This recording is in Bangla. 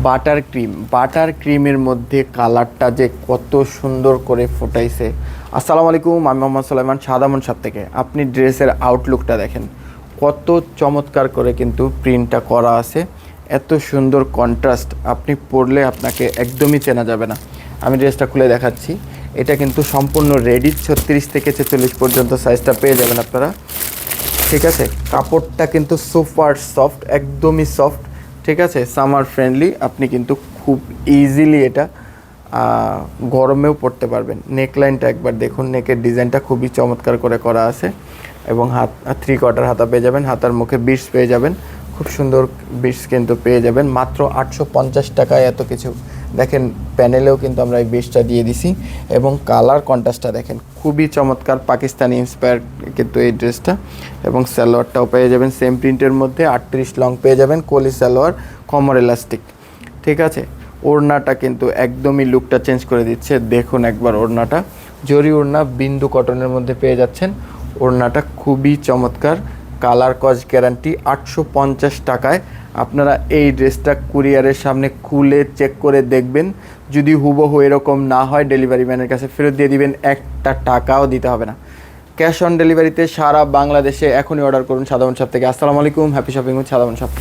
বাটার ক্রিমের মধ্যে কালারটা যে কত সুন্দর করে ফুটাইছে। আসসালামু আলাইকুম, আমি মোহাম্মদ সুলাইমান সাদামন সাপ থেকে। আপনি ড্রেসের আউটলুকটা দেখেন, কত চমৎকার করে কিন্তু প্রিন্টটা করা আছে। এত সুন্দর কন্ট্রাস্ট, আপনি পরলে আপনাকে একদমই চেনা যাবে না। আমি ড্রেসটা খুলে দেখাচ্ছি। এটা কিন্তু সম্পূর্ণ রেডি, 36 থেকে 46 পর্যন্ত সাইজটা পেয়ে যাবেন আপনারা। ঠিক আছে, কাপড়টা কিন্তু সুপার সফট, একদমই সফট। ঠিক আছে, সামার ফ্রেন্ডলি। আপনি কিন্তু খুব ইজিলি এটা গরমেও পরতে পারবেন। নেকলাইনটা একবার দেখুন, নেকের ডিজাইনটা খুবই চমৎকার করে করা আছে এবং হাত 3/4 হাতা পেয়ে যাবেন, হাতার মুখে বিটস পেয়ে যাবেন, খুব সুন্দর বিটস কিন্তু পেয়ে যাবেন মাত্র 850 টাকায়। এত কিছু দেখেন, প্যানেলেও কিন্তু আমরা এই বিটসটা দিয়ে দিছি এবং কালার কন্ট্রাস্টটা দেখেন, খুবই চমৎকার, পাকিস্তানি ইন্সপায়ার্ড কিন্তু এই ড্রেসটা। এবং সালোয়ারটাও পেয়ে যাবেন সেম প্রিন্টের মধ্যে, 38 লং পেয়ে যাবেন, কলি সালোয়ার, কমর এলাস্টিক। ঠিক আছে, ওড়নাটা কিন্তু একদমই লুকটা চেঞ্জ করে দিচ্ছে। দেখুন একবার ওড়নাটা, জরি ওড়না, বিন্দু কটনের মধ্যে পেয়ে যাচ্ছেন। ওড়নাটা খুবই চমৎকার, কালার কজ গ্যারান্টি। 850 টাকায় আপনারা এই ড্রেসটা কুরিয়ারের সামনে খুলে চেক করে দেখবেন। যদি হুবহু এরকম না হয়, ডেলিভারি ম্যানের কাছে ফেরত দিয়ে দিবেন, একটা টাকাও দিতে হবে না। ক্যাশ অন ডেলিভারিতে সারা বাংলাদেশে এখনই অর্ডার করুন সাদামন শপ থেকে। আসসালামু আলাইকুম, হ্যাপি শপিং উইথ সাদামন শপ।